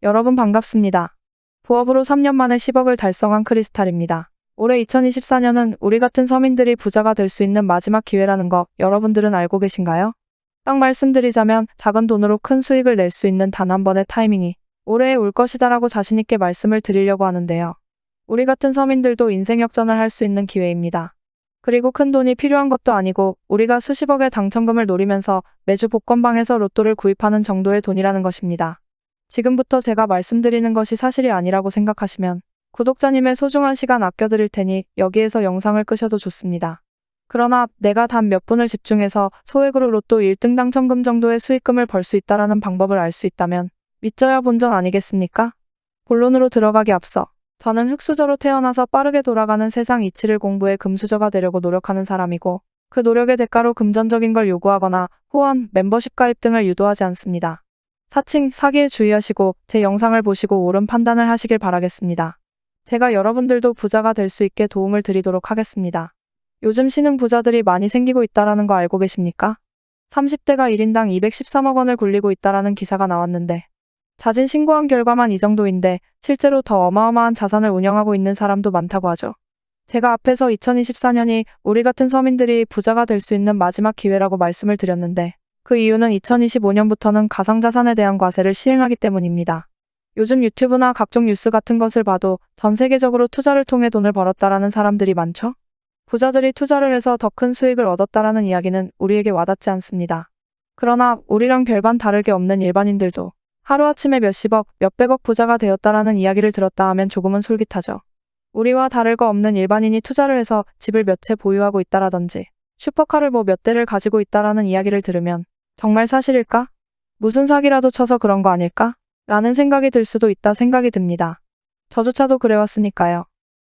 여러분 반갑습니다. 부업으로 3년 만에 10억을 달성한 크리스탈입니다. 올해 2024년은 우리 같은 서민들이 부자가 될 수 있는 마지막 기회라는 거 여러분들은 알고 계신가요? 딱 말씀드리자면 작은 돈으로 큰 수익을 낼 수 있는 단 한 번의 타이밍이 올해에 올 것이다라고 자신있게 말씀을 드리려고 하는데요. 우리 같은 서민들도 인생 역전을 할 수 있는 기회입니다. 그리고 큰 돈이 필요한 것도 아니고 우리가 수십억의 당첨금을 노리면서 매주 복권방에서 로또를 구입하는 정도의 돈이라는 것입니다. 지금부터 제가 말씀드리는 것이 사실이 아니라고 생각하시면 구독자님의 소중한 시간 아껴드릴 테니 여기에서 영상을 끄셔도 좋습니다. 그러나 내가 단 몇 분을 집중해서 소액으로 로또 1등 당첨금 정도의 수익금을 벌 수 있다라는 방법을 알 수 있다면 믿져야 본전 아니겠습니까? 본론으로 들어가기 앞서 저는 흙수저로 태어나서 빠르게 돌아가는 세상 이치를 공부해 금수저가 되려고 노력하는 사람이고 그 노력의 대가로 금전적인 걸 요구하거나 후원, 멤버십 가입 등을 유도하지 않습니다. 사칭, 사기에 주의하시고 제 영상을 보시고 옳은 판단을 하시길 바라겠습니다. 제가 여러분들도 부자가 될 수 있게 도움을 드리도록 하겠습니다. 요즘 신흥 부자들이 많이 생기고 있다라는 거 알고 계십니까? 30대가 1인당 213억 원을 굴리고 있다라는 기사가 나왔는데 자진 신고한 결과만 이 정도인데 실제로 더 어마어마한 자산을 운영하고 있는 사람도 많다고 하죠. 제가 앞에서 2024년이 우리 같은 서민들이 부자가 될 수 있는 마지막 기회라고 말씀을 드렸는데 그 이유는 2025년부터는 가상자산에 대한 과세를 시행하기 때문입니다. 요즘 유튜브나 각종 뉴스 같은 것을 봐도 전 세계적으로 투자를 통해 돈을 벌었다라는 사람들이 많죠? 부자들이 투자를 해서 더 큰 수익을 얻었다라는 이야기는 우리에게 와닿지 않습니다. 그러나 우리랑 별반 다르게 없는 일반인들도 하루아침에 몇십억, 몇백억 부자가 되었다라는 이야기를 들었다 하면 조금은 솔깃하죠. 우리와 다를 거 없는 일반인이 투자를 해서 집을 몇 채 보유하고 있다라든지 슈퍼카를 몇 대를 가지고 있다라는 이야기를 들으면 정말 사실일까? 무슨 사기라도 쳐서 그런 거 아닐까? 라는 생각이 들 수도 있다 생각이 듭니다. 저조차도 그래왔으니까요.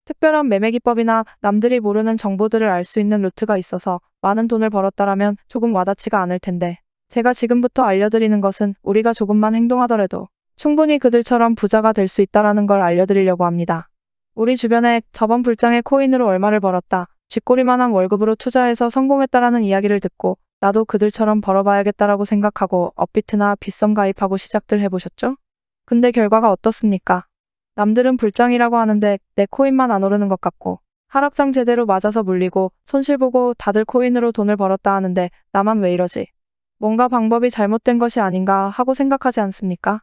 특별한 매매 기법이나 남들이 모르는 정보들을 알 수 있는 루트가 있어서 많은 돈을 벌었다라면 조금 와닿지가 않을 텐데 제가 지금부터 알려드리는 것은 우리가 조금만 행동하더라도 충분히 그들처럼 부자가 될 수 있다라는 걸 알려드리려고 합니다. 우리 주변에 저번 불장에 코인으로 얼마를 벌었다, 쥐꼬리만한 월급으로 투자해서 성공했다라는 이야기를 듣고 나도 그들처럼 벌어봐야겠다라고 생각하고 업비트나 빗썸 가입하고 시작들 해보셨죠? 근데 결과가 어떻습니까? 남들은 불장이라고 하는데 내 코인만 안 오르는 것 같고 하락장 제대로 맞아서 물리고 손실 보고 다들 코인으로 돈을 벌었다 하는데 나만 왜 이러지? 뭔가 방법이 잘못된 것이 아닌가 하고 생각하지 않습니까?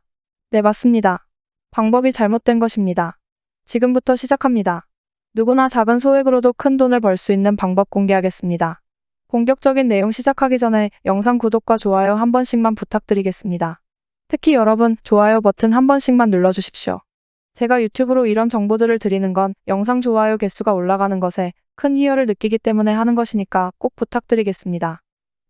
네, 맞습니다. 방법이 잘못된 것입니다. 지금부터 시작합니다. 누구나 작은 소액으로도 큰 돈을 벌 수 있는 방법 공개하겠습니다. 본격적인 내용 시작하기 전에 영상 구독과 좋아요 한 번씩만 부탁드리겠습니다. 특히 여러분, 좋아요 버튼 한 번씩만 눌러주십시오. 제가 유튜브로 이런 정보들을 드리는 건 영상 좋아요 개수가 올라가는 것에 큰 희열을 느끼기 때문에 하는 것이니까 꼭 부탁드리겠습니다.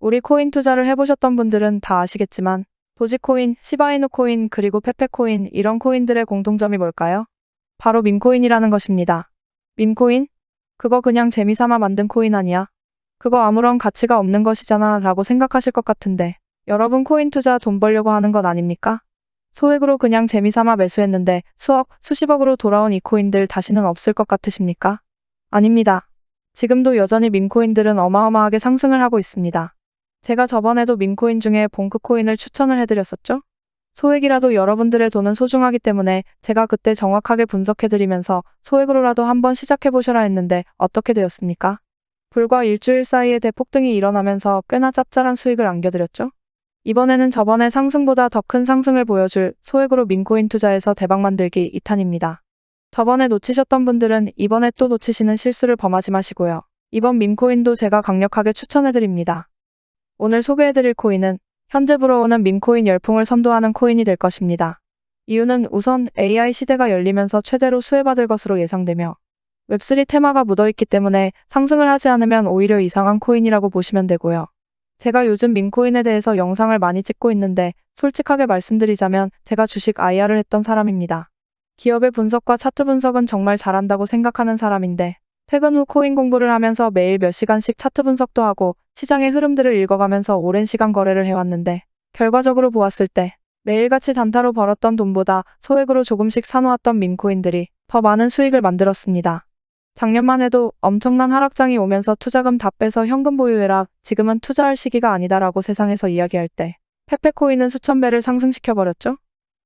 우리 코인 투자를 해보셨던 분들은 다 아시겠지만 도지코인, 시바이누 코인, 그리고 페페코인 이런 코인들의 공통점이 뭘까요? 바로 밈코인이라는 것입니다. 밈코인? 그거 그냥 재미삼아 만든 코인 아니야? 그거 아무런 가치가 없는 것이잖아 라고 생각하실 것 같은데 여러분 코인 투자 돈 벌려고 하는 것 아닙니까? 소액으로 그냥 재미삼아 매수했는데 수억, 수십억으로 돌아온 이 코인들 다시는 없을 것 같으십니까? 아닙니다. 지금도 여전히 밈코인들은 어마어마하게 상승을 하고 있습니다. 제가 저번에도 밈코인 중에 봉크코인을 추천을 해드렸었죠? 소액이라도 여러분들의 돈은 소중하기 때문에 제가 그때 정확하게 분석해드리면서 소액으로라도 한번 시작해보셔라 했는데 어떻게 되었습니까? 불과 일주일 사이에 대폭등이 일어나면서 꽤나 짭짤한 수익을 안겨드렸죠? 이번에는 저번의 상승보다 더 큰 상승을 보여줄 소액으로 밈코인 투자에서 대박 만들기 2탄입니다. 저번에 놓치셨던 분들은 이번에 또 놓치시는 실수를 범하지 마시고요. 이번 밈코인도 제가 강력하게 추천해드립니다. 오늘 소개해드릴 코인은 현재 불어오는 밈코인 열풍을 선도하는 코인이 될 것입니다. 이유는 우선 AI 시대가 열리면서 최대로 수혜받을 것으로 예상되며 웹3 테마가 묻어있기 때문에 상승을 하지 않으면 오히려 이상한 코인이라고 보시면 되고요. 제가 요즘 밈코인에 대해서 영상을 많이 찍고 있는데 솔직하게 말씀드리자면 제가 주식 IR을 했던 사람입니다. 기업의 분석과 차트 분석은 정말 잘한다고 생각하는 사람인데 퇴근 후 코인 공부를 하면서 매일 몇 시간씩 차트 분석도 하고 시장의 흐름들을 읽어가면서 오랜 시간 거래를 해왔는데 결과적으로 보았을 때 매일같이 단타로 벌었던 돈보다 소액으로 조금씩 사놓았던 밈코인들이 더 많은 수익을 만들었습니다. 작년만 해도 엄청난 하락장이 오면서 투자금 다 빼서 현금 보유해라, 지금은 투자할 시기가 아니다라고 세상에서 이야기할 때 페페코인은 수천 배를 상승시켜버렸죠?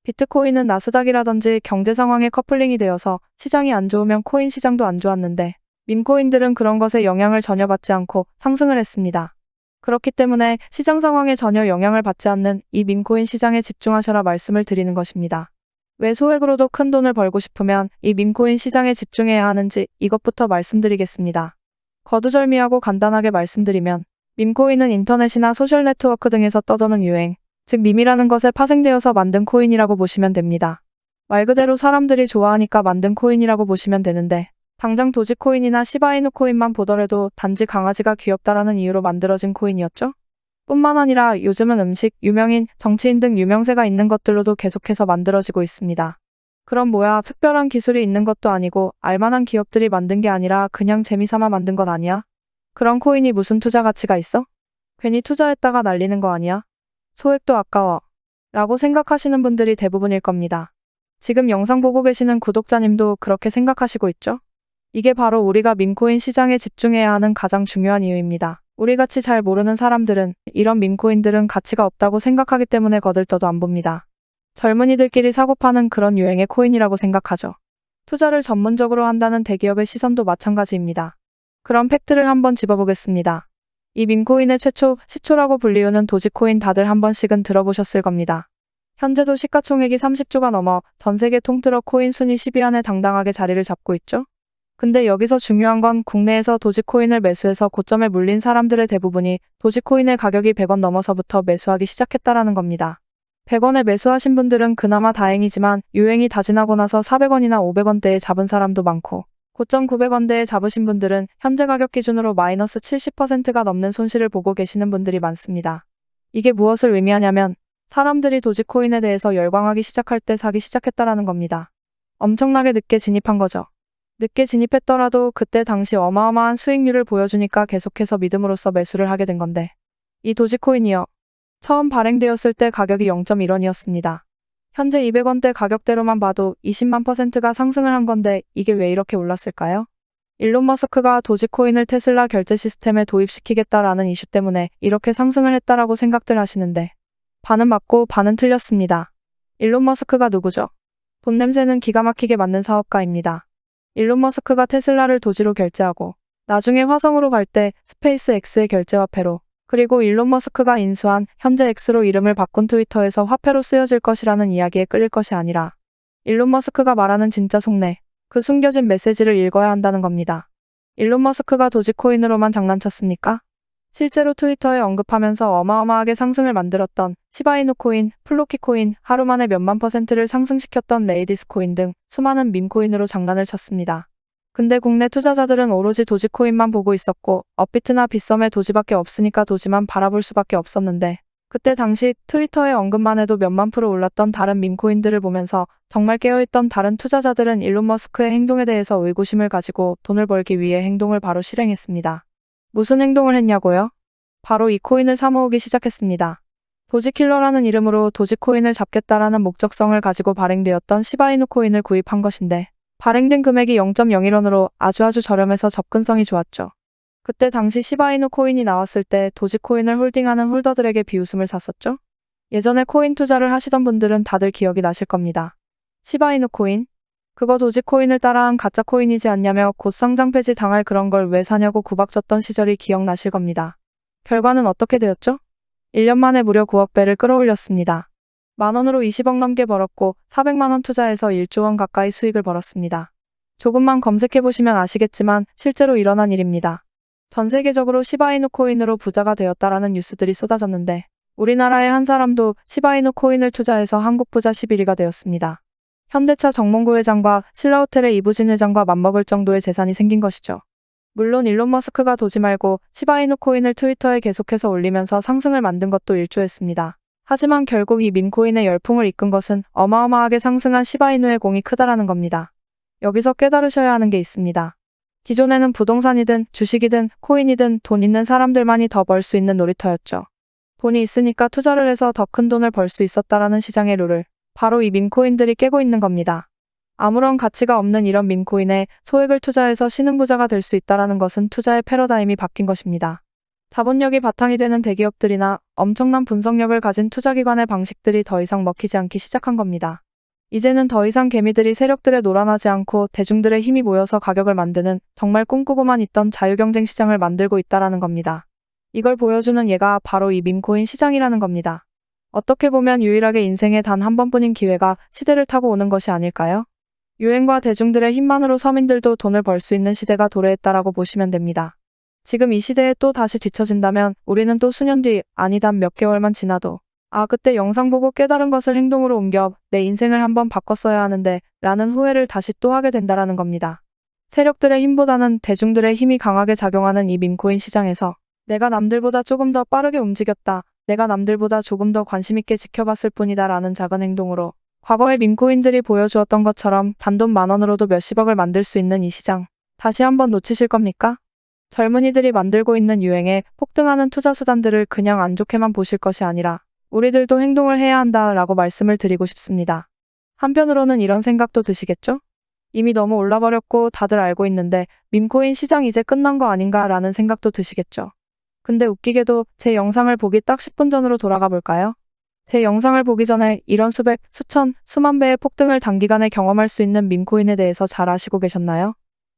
비트코인은 나스닥이라든지 경제 상황에 커플링이 되어서 시장이 안 좋으면 코인 시장도 안 좋았는데 밈코인들은 그런 것에 영향을 전혀 받지 않고 상승을 했습니다. 그렇기 때문에 시장 상황에 전혀 영향을 받지 않는 이 밈코인 시장에 집중하셔라 말씀을 드리는 것입니다. 왜 소액으로도 큰 돈을 벌고 싶으면 이 밈코인 시장에 집중해야 하는지 이것부터 말씀드리겠습니다. 거두절미하고 간단하게 말씀드리면 밈코인은 인터넷이나 소셜 네트워크 등에서 떠도는 유행, 즉 밈이라는 것에 파생되어서 만든 코인이라고 보시면 됩니다. 말 그대로 사람들이 좋아하니까 만든 코인이라고 보시면 되는데 당장 도지코인이나 시바이누 코인만 보더라도 단지 강아지가 귀엽다라는 이유로 만들어진 코인이었죠. 뿐만 아니라 요즘은 음식, 유명인, 정치인 등 유명세가 있는 것들로도 계속해서 만들어지고 있습니다. 그럼 뭐야, 특별한 기술이 있는 것도 아니고 알만한 기업들이 만든 게 아니라 그냥 재미삼아 만든 것 아니야? 그런 코인이 무슨 투자 가치가 있어? 괜히 투자했다가 날리는 거 아니야? 소액도 아까워 라고 생각하시는 분들이 대부분일 겁니다. 지금 영상 보고 계시는 구독자님도 그렇게 생각하시고 있죠? 이게 바로 우리가 밈코인 시장에 집중해야 하는 가장 중요한 이유입니다. 우리같이 잘 모르는 사람들은 이런 밈코인들은 가치가 없다고 생각하기 때문에 거들떠도 안 봅니다. 젊은이들끼리 사고 파는 그런 유행의 코인이라고 생각하죠. 투자를 전문적으로 한다는 대기업의 시선도 마찬가지입니다. 그런 팩트를 한번 짚어보겠습니다. 이 밈코인의 최초 시초라고 불리우는 도지코인 다들 한 번씩은 들어보셨을 겁니다. 현재도 시가총액이 30조가 넘어 전 세계 통틀어 코인 순위 10위 안에 당당하게 자리를 잡고 있죠. 근데 여기서 중요한 건 국내에서 도지코인을 매수해서 고점에 물린 사람들의 대부분이 도지코인의 가격이 100원 넘어서부터 매수하기 시작했다라는 겁니다. 100원에 매수하신 분들은 그나마 다행이지만 유행이 다 지나고 나서 400원이나 500원대에 잡은 사람도 많고 고점 900원대에 잡으신 분들은 현재 가격 기준으로 마이너스 70%가 넘는 손실을 보고 계시는 분들이 많습니다. 이게 무엇을 의미하냐면 사람들이 도지코인에 대해서 열광하기 시작할 때 사기 시작했다라는 겁니다. 엄청나게 늦게 진입한 거죠. 늦게 진입했더라도 그때 당시 어마어마한 수익률을 보여주니까 계속해서 믿음으로써 매수를 하게 된 건데 이 도지코인이요. 처음 발행되었을 때 가격이 0.1원이었습니다. 현재 200원대 가격대로만 봐도 20만 %가 상승을 한 건데 이게 왜 이렇게 올랐을까요? 일론 머스크가 도지코인을 테슬라 결제 시스템에 도입시키겠다라는 이슈 때문에 이렇게 상승을 했다라고 생각들 하시는데 반은 맞고 반은 틀렸습니다. 일론 머스크가 누구죠? 돈 냄새는 기가 막히게 맡는 사업가입니다. 일론 머스크가 테슬라를 도지로 결제하고 나중에 화성으로 갈 때 스페이스 X의 결제화폐로 그리고 일론 머스크가 인수한 현재 X로 이름을 바꾼 트위터에서 화폐로 쓰여질 것이라는 이야기에 끌릴 것이 아니라 일론 머스크가 말하는 진짜 속내, 그 숨겨진 메시지를 읽어야 한다는 겁니다. 일론 머스크가 도지코인으로만 장난쳤습니까? 실제로 트위터에 언급하면서 어마어마하게 상승을 만들었던 시바이누 코인, 플로키 코인, 하루 만에 몇만 %를 상승시켰던 레이디스 코인 등 수많은 밈코인으로 장난을 쳤습니다. 근데 국내 투자자들은 오로지 도지코인만 보고 있었고 업비트나 빗썸에 도지밖에 없으니까 도지만 바라볼 수밖에 없었는데 그때 당시 트위터에 언급만 해도 몇만 % 올랐던 다른 밈코인들을 보면서 정말 깨어있던 다른 투자자들은 일론 머스크의 행동에 대해서 의구심을 가지고 돈을 벌기 위해 행동을 바로 실행했습니다. 무슨 행동을 했냐고요? 바로 이 코인을 사모으기 시작했습니다. 도지킬러라는 이름으로 도지코인을 잡겠다라는 목적성을 가지고 발행되었던 시바이누 코인을 구입한 것인데 발행된 금액이 0.01원으로 아주 저렴해서 접근성이 좋았죠. 그때 당시 시바이누 코인이 나왔을 때 도지코인을 홀딩하는 홀더들에게 비웃음을 샀었죠. 예전에 코인 투자를 하시던 분들은 다들 기억이 나실 겁니다. 시바이누 코인? 그거 도지코인을 따라한 가짜 코인이지 않냐며 곧 상장 폐지 당할 그런 걸 왜 사냐고 구박쳤던 시절이 기억나실 겁니다. 결과는 어떻게 되었죠? 1년 만에 무려 9억 배를 끌어올렸습니다. 만원으로 20억 넘게 벌었고 400만원 투자해서 1조원 가까이 수익을 벌었습니다. 조금만 검색해보시면 아시겠지만 실제로 일어난 일입니다. 전 세계적으로 시바이누 코인으로 부자가 되었다라는 뉴스들이 쏟아졌는데 우리나라의 한 사람도 시바이누 코인을 투자해서 한국 부자 11위가 되었습니다. 현대차 정몽구 회장과 신라호텔의 이부진 회장과 맞먹을 정도의 재산이 생긴 것이죠. 물론 일론 머스크가 도지 말고 시바이누 코인을 트위터에 계속해서 올리면서 상승을 만든 것도 일조했습니다. 하지만 결국 이 밈코인의 열풍을 이끈 것은 어마어마하게 상승한 시바이누의 공이 크다라는 겁니다. 여기서 깨달으셔야 하는 게 있습니다. 기존에는 부동산이든 주식이든 코인이든 돈 있는 사람들만이 더 벌 수 있는 놀이터였죠. 돈이 있으니까 투자를 해서 더 큰 돈을 벌 수 있었다라는 시장의 룰을 바로 이 밈코인들이 깨고 있는 겁니다. 아무런 가치가 없는 이런 밈코인에 소액을 투자해서 신흥부자가 될 수 있다라는 것은 투자의 패러다임이 바뀐 것입니다. 자본력이 바탕이 되는 대기업들이나 엄청난 분석력을 가진 투자기관의 방식들이 더 이상 먹히지 않기 시작한 겁니다. 이제는 더 이상 개미들이 세력들에 놀아나지 않고 대중들의 힘이 모여서 가격을 만드는 정말 꿈꾸고만 있던 자유경쟁 시장을 만들고 있다라는 겁니다. 이걸 보여주는 예가 바로 이 밈코인 시장이라는 겁니다. 어떻게 보면 유일하게 인생에 단 한 번뿐인 기회가 시대를 타고 오는 것이 아닐까요? 유행과 대중들의 힘만으로 서민들도 돈을 벌 수 있는 시대가 도래했다라고 보시면 됩니다. 지금 이 시대에 또 다시 뒤처진다면 우리는 또 수년 뒤, 아니 단 몇 개월만 지나도 그때 영상 보고 깨달은 것을 행동으로 옮겨 내 인생을 한번 바꿨어야 하는데 라는 후회를 다시 또 하게 된다라는 겁니다. 세력들의 힘보다는 대중들의 힘이 강하게 작용하는 이 밈코인 시장에서 내가 남들보다 조금 더 빠르게 움직였다. 내가 남들보다 조금 더 관심 있게 지켜봤을 뿐이다 라는 작은 행동으로 과거의 밈코인들이 보여주었던 것처럼 단돈 10,000원으로도 몇십억을 만들 수 있는 이 시장. 다시 한번 놓치실 겁니까? 젊은이들이 만들고 있는 유행에 폭등하는 투자 수단들을 그냥 안 좋게만 보실 것이 아니라 우리들도 행동을 해야 한다라고 말씀을 드리고 싶습니다. 한편으로는 이런 생각도 드시겠죠? 이미 너무 올라버렸고 다들 알고 있는데 밈코인 시장 이제 끝난 거 아닌가라는 생각도 드시겠죠? 근데 웃기게도 제 영상을 보기 딱 10분 전으로 돌아가 볼까요? 제 영상을 보기 전에 이런 수백, 수천, 수만 배의 폭등을 단기간에 경험할 수 있는 밈코인에 대해서 잘 아시고 계셨나요?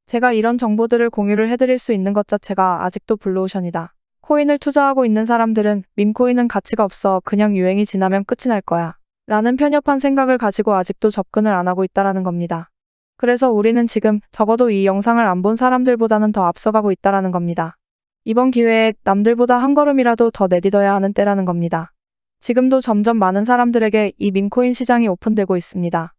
제가 이런 정보들을 공유를 해드릴 수 있는 것 자체가 아직도 블루오션이다. 코인을 투자하고 있는 사람들은 밈코인은 가치가 없어 그냥 유행이 지나면 끝이 날 거야 라는 편협한 생각을 가지고 아직도 접근을 안 하고 있다라는 겁니다. 그래서 우리는 지금 적어도 이 영상을 안 본 사람들보다는 더 앞서가고 있다라는 겁니다. 이번 기회에 남들보다 한 걸음이라도 더 내딛어야 하는 때라는 겁니다. 지금도 점점 많은 사람들에게 이 밈코인 시장이 오픈되고 있습니다.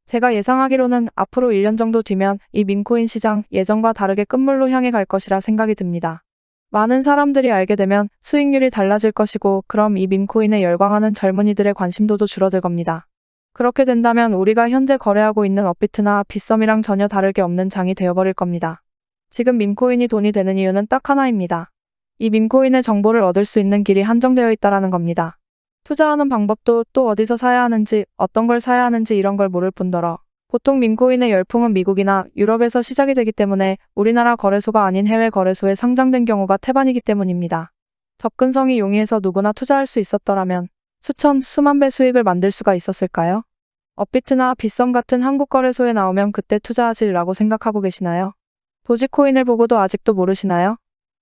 제가 예상하기로는 앞으로 1년 정도 뒤면 이 밈코인 시장 예전과 다르게 끝물로 향해 갈 것이라 생각이 듭니다. 많은 사람들이 알게 되면 수익률이 달라질 것이고 그럼 이 밈코인에 열광하는 젊은이들의 관심도도 줄어들 겁니다. 그렇게 된다면 우리가 현재 거래하고 있는 업비트나 빗썸이랑 전혀 다를 게 없는 장이 되어버릴 겁니다. 지금 밈코인이 돈이 되는 이유는 딱 하나입니다. 이 밈코인의 정보를 얻을 수 있는 길이 한정되어 있다라는 겁니다. 투자하는 방법도 또 어디서 사야 하는지, 어떤 걸 사야 하는지 이런 걸 모를 뿐더러 보통 밈코인의 열풍은 미국이나 유럽에서 시작이 되기 때문에 우리나라 거래소가 아닌 해외 거래소에 상장된 경우가 태반이기 때문입니다. 접근성이 용이해서 누구나 투자할 수 있었더라면 수천, 수만 배 수익을 만들 수가 있었을까요? 업비트나 빗썸 같은 한국 거래소에 나오면 그때 투자하지라고 생각하고 계시나요? 도지코인을 보고도 아직도 모르시나요?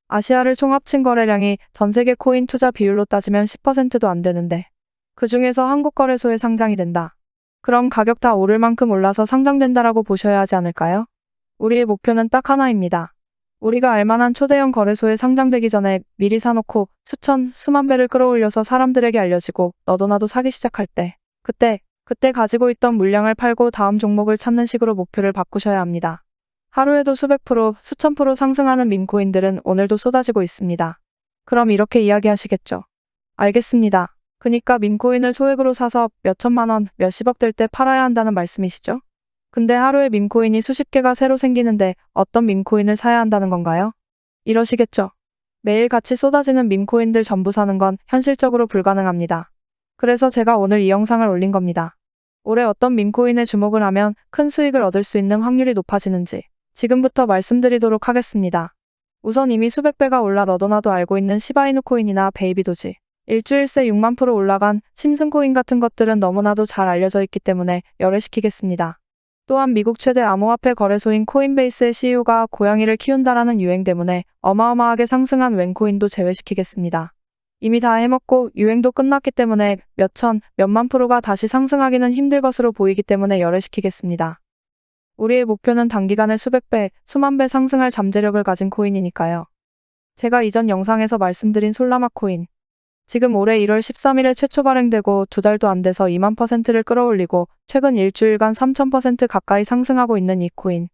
아시아를 총합친 거래량이 전 세계 코인 투자 비율로 따지면 10%도 안 되는데 그 중에서 한국 거래소에 상장이 된다. 그럼 가격 다 오를 만큼 올라서 상장된다라고 보셔야 하지 않을까요? 우리의 목표는 딱 하나입니다. 우리가 알만한 초대형 거래소에 상장되기 전에 미리 사놓고 수천, 수만 배를 끌어올려서 사람들에게 알려지고 너도 나도 사기 시작할 때 그때 가지고 있던 물량을 팔고 다음 종목을 찾는 식으로 목표를 바꾸셔야 합니다. 하루에도 수백 프로, 수천 프로 상승하는 밈코인들은 오늘도 쏟아지고 있습니다. 그럼 이렇게 이야기하시겠죠. 알겠습니다. 그니까 밈코인을 소액으로 사서 몇천만 원, 몇십억 될 때 팔아야 한다는 말씀이시죠? 근데 하루에 밈코인이 수십 개가 새로 생기는데 어떤 밈코인을 사야 한다는 건가요? 이러시겠죠. 매일 같이 쏟아지는 밈코인들 전부 사는 건 현실적으로 불가능합니다. 그래서 제가 오늘 이 영상을 올린 겁니다. 올해 어떤 밈코인에 주목을 하면 큰 수익을 얻을 수 있는 확률이 높아지는지 지금부터 말씀드리도록 하겠습니다. 우선 이미 수백 배가 올라 너도 나도 알고 있는 시바이누 코인이나 베이비도지, 일주일 새 6만 프로 올라간 심슨코인 같은 것들은 너무나도 잘 알려져 있기 때문에 열애시키겠습니다. 또한 미국 최대 암호화폐 거래소인 코인베이스의 CEO가 고양이를 키운다라는 유행 때문에 어마어마하게 상승한 웬코인도 제외시키겠습니다. 이미 다 해먹고 유행도 끝났기 때문에 몇천, 몇만 프로가 다시 상승하기는 힘들 것으로 보이기 때문에 열애시키겠습니다. 우리의 목표는 단기간에 수백 배, 수만 배 상승할 잠재력을 가진 코인이니까요. 제가 이전 영상에서 말씀드린 솔라나 코인. 지금 올해 1월 13일에 최초 발행되고 2달도 안 돼서 2만%를 끌어올리고 최근 일주일간 3000% 가까이 상승하고 있는 이 코인.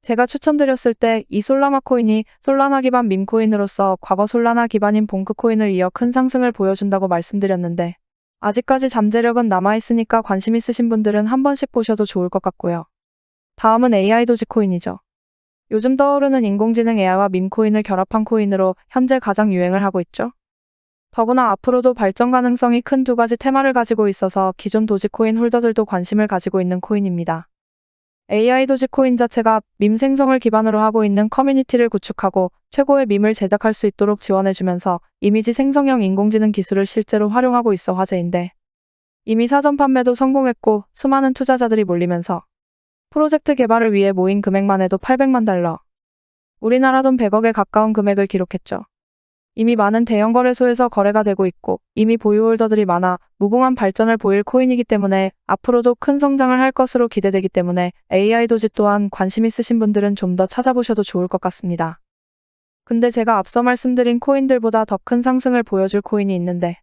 제가 추천드렸을 때 이 솔라나 코인이 솔라나 기반 밈코인으로서 과거 솔라나 기반인 봉크 코인을 이어 큰 상승을 보여준다고 말씀드렸는데 아직까지 잠재력은 남아있으니까 관심 있으신 분들은 한 번씩 보셔도 좋을 것 같고요. 다음은 AI 도지코인이죠. 요즘 떠오르는 인공지능 AI와 밈코인을 결합한 코인으로 현재 가장 유행을 하고 있죠. 더구나 앞으로도 발전 가능성이 큰 두 가지 테마를 가지고 있어서 기존 도지코인 홀더들도 관심을 가지고 있는 코인입니다. AI 도지코인 자체가 밈 생성을 기반으로 하고 있는 커뮤니티를 구축하고 최고의 밈을 제작할 수 있도록 지원해주면서 이미지 생성형 인공지능 기술을 실제로 활용하고 있어 화제인데, 이미 사전 판매도 성공했고 수많은 투자자들이 몰리면서 프로젝트 개발을 위해 모인 금액만 해도 800만 달러, 우리나라 돈 100억에 가까운 금액을 기록했죠. 이미 많은 대형 거래소에서 거래가 되고 있고 이미 보유홀더들이 많아 무궁한 발전을 보일 코인이기 때문에 앞으로도 큰 성장을 할 것으로 기대되기 때문에 AI 도지 또한 관심 있으신 분들은 좀 더 찾아보셔도 좋을 것 같습니다. 근데 제가 앞서 말씀드린 코인들보다 더 큰 상승을 보여줄 코인이 있는데,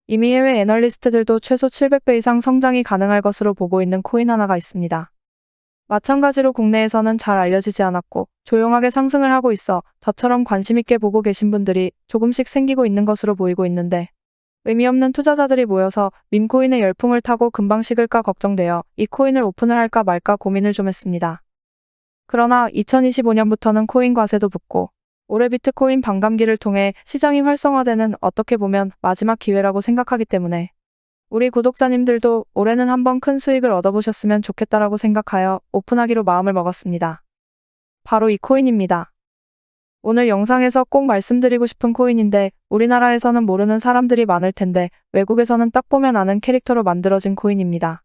이미 해외 애널리스트들도 최소 700배 이상 성장이 가능할 것으로 보고 있는 코인 하나가 있습니다. 마찬가지로 국내에서는 잘 알려지지 않았고 조용하게 상승을 하고 있어 저처럼 관심 있게 보고 계신 분들이 조금씩 생기고 있는 것으로 보이고 있는데, 의미 없는 투자자들이 모여서 밈코인의 열풍을 타고 금방 식을까 걱정되어 이 코인을 오픈을 할까 말까 고민을 좀 했습니다. 그러나 2025년부터는 코인 과세도 붙고 올해 비트코인 반감기를 통해 시장이 활성화되는 어떻게 보면 마지막 기회라고 생각하기 때문에 우리 구독자님들도 올해는 한번 큰 수익을 얻어보셨으면 좋겠다라고 생각하여 오픈하기로 마음을 먹었습니다. 바로 이 코인입니다. 오늘 영상에서 꼭 말씀드리고 싶은 코인인데, 우리나라에서는 모르는 사람들이 많을 텐데 외국에서는 딱 보면 아는 캐릭터로 만들어진 코인입니다.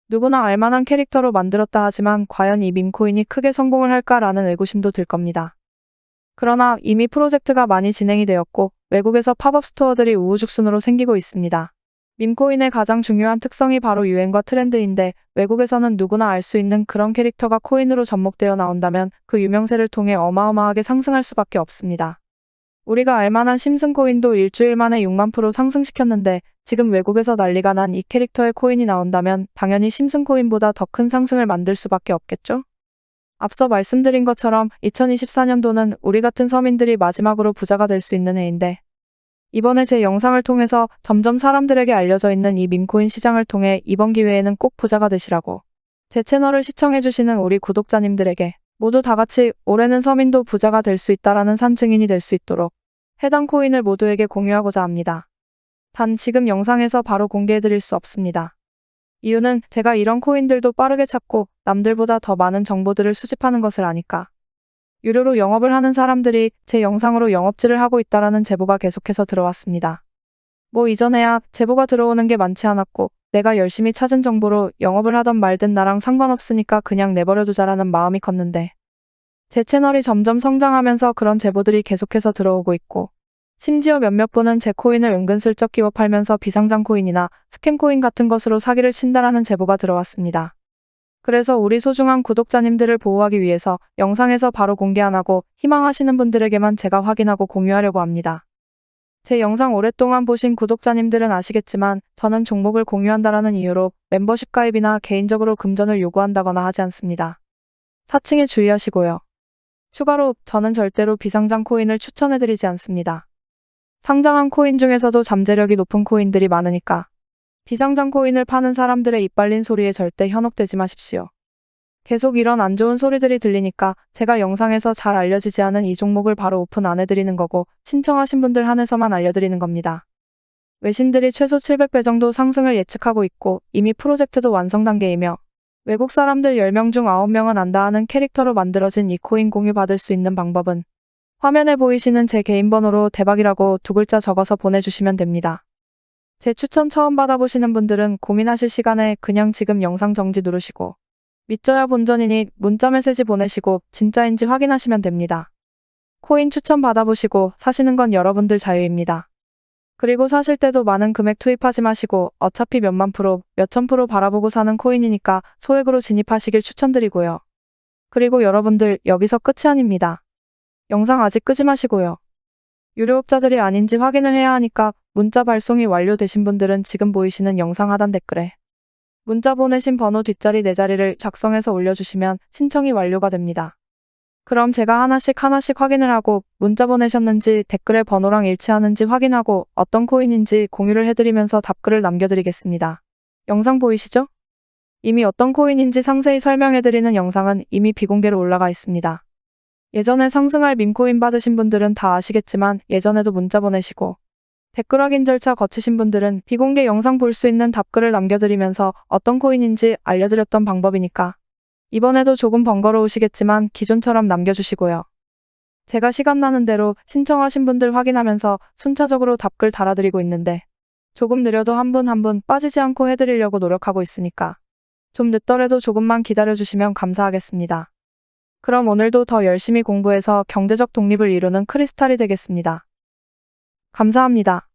누구나 알만한 캐릭터로 만들었다 하지만 과연 이 밈코인이 크게 성공을 할까라는 의구심도 들 겁니다. 그러나 이미 프로젝트가 많이 진행이 되었고 외국에서 팝업 스토어들이 우후죽순으로 생기고 있습니다. 밈코인의 가장 중요한 특성이 바로 유행과 트렌드인데, 외국에서는 누구나 알 수 있는 그런 캐릭터가 코인으로 접목되어 나온다면 그 유명세를 통해 어마어마하게 상승할 수밖에 없습니다. 우리가 알만한 심슨코인도 일주일 만에 6만% 상승시켰는데 지금 외국에서 난리가 난 이 캐릭터의 코인이 나온다면 당연히 심슨코인보다 더 큰 상승을 만들 수밖에 없겠죠? 앞서 말씀드린 것처럼 2024년도는 우리 같은 서민들이 마지막으로 부자가 될 수 있는 해인데, 이번에 제 영상을 통해서 점점 사람들에게 알려져 있는 이 밈코인 시장을 통해 이번 기회에는 꼭 부자가 되시라고 제 채널을 시청해주시는 우리 구독자님들에게 모두 다 같이 올해는 서민도 부자가 될 수 있다라는 산 증인이 될 수 있도록 해당 코인을 모두에게 공유하고자 합니다. 단 지금 영상에서 바로 공개해드릴 수 없습니다. 이유는 제가 이런 코인들도 빠르게 찾고 남들보다 더 많은 정보들을 수집하는 것을 아니까. 유료로 영업을 하는 사람들이 제 영상으로 영업질을 하고 있다라는 제보가 계속해서 들어왔습니다. 뭐 이전에야 제보가 들어오는 게 많지 않았고 내가 열심히 찾은 정보로 영업을 하던 말든 나랑 상관없으니까 그냥 내버려두자라는 마음이 컸는데, 제 채널이 점점 성장하면서 그런 제보들이 계속해서 들어오고 있고 심지어 몇몇 분은 제 코인을 은근슬쩍 끼워 팔면서 비상장 코인이나 스캠 코인 같은 것으로 사기를 친다라는 제보가 들어왔습니다. 그래서 우리 소중한 구독자님들을 보호하기 위해서 영상에서 바로 공개 안 하고 희망하시는 분들에게만 제가 확인하고 공유하려고 합니다. 제 영상 오랫동안 보신 구독자님들은 아시겠지만 저는 종목을 공유한다라는 이유로 멤버십 가입이나 개인적으로 금전을 요구한다거나 하지 않습니다. 사칭에 주의하시고요. 추가로 저는 절대로 비상장 코인을 추천해드리지 않습니다. 상장한 코인 중에서도 잠재력이 높은 코인들이 많으니까 비상장 코인을 파는 사람들의 입 발린 소리에 절대 현혹되지 마십시오. 계속 이런 안 좋은 소리들이 들리니까 제가 영상에서 잘 알려지지 않은 이 종목을 바로 오픈 안 해드리는 거고 신청하신 분들 한해서만 알려드리는 겁니다. 외신들이 최소 700배 정도 상승을 예측하고 있고 이미 프로젝트도 완성 단계이며 외국 사람들 10명 중 9명은 안다 하는 캐릭터로 만들어진 이 코인 공유 받을 수 있는 방법은 화면에 보이시는 제 개인 번호로 대박이라고 2글자 적어서 보내주시면 됩니다. 제 추천 처음 받아보시는 분들은 고민하실 시간에 그냥 지금 영상 정지 누르시고 믿져야 본전이니 문자 메시지 보내시고 진짜인지 확인하시면 됩니다. 코인 추천 받아보시고 사시는 건 여러분들 자유입니다. 그리고 사실 때도 많은 금액 투입하지 마시고 어차피 몇만 프로, 몇천 프로 바라보고 사는 코인이니까 소액으로 진입하시길 추천드리고요. 그리고 여러분들 여기서 끝이 아닙니다. 영상 아직 끄지 마시고요. 유료업자들이 아닌지 확인을 해야 하니까 문자 발송이 완료되신 분들은 지금 보이시는 영상 하단 댓글에 문자 보내신 번호 뒷자리 4자리를 작성해서 올려주시면 신청이 완료가 됩니다. 그럼 제가 하나씩 확인을 하고 문자 보내셨는지 댓글에 번호랑 일치하는지 확인하고 어떤 코인인지 공유를 해드리면서 답글을 남겨드리겠습니다. 영상 보이시죠? 이미 어떤 코인인지 상세히 설명해드리는 영상은 이미 비공개로 올라가 있습니다. 예전에 상승할 밈코인 받으신 분들은 다 아시겠지만 예전에도 문자 보내시고 댓글 확인 절차 거치신 분들은 비공개 영상 볼 수 있는 답글을 남겨드리면서 어떤 코인인지 알려드렸던 방법이니까 이번에도 조금 번거로우시겠지만 기존처럼 남겨주시고요. 제가 시간 나는 대로 신청하신 분들 확인하면서 순차적으로 답글 달아드리고 있는데 조금 느려도 한 분 한 분 빠지지 않고 해드리려고 노력하고 있으니까 좀 늦더라도 조금만 기다려주시면 감사하겠습니다. 그럼 오늘도 더 열심히 공부해서 경제적 독립을 이루는 크리스탈이 되겠습니다. 감사합니다.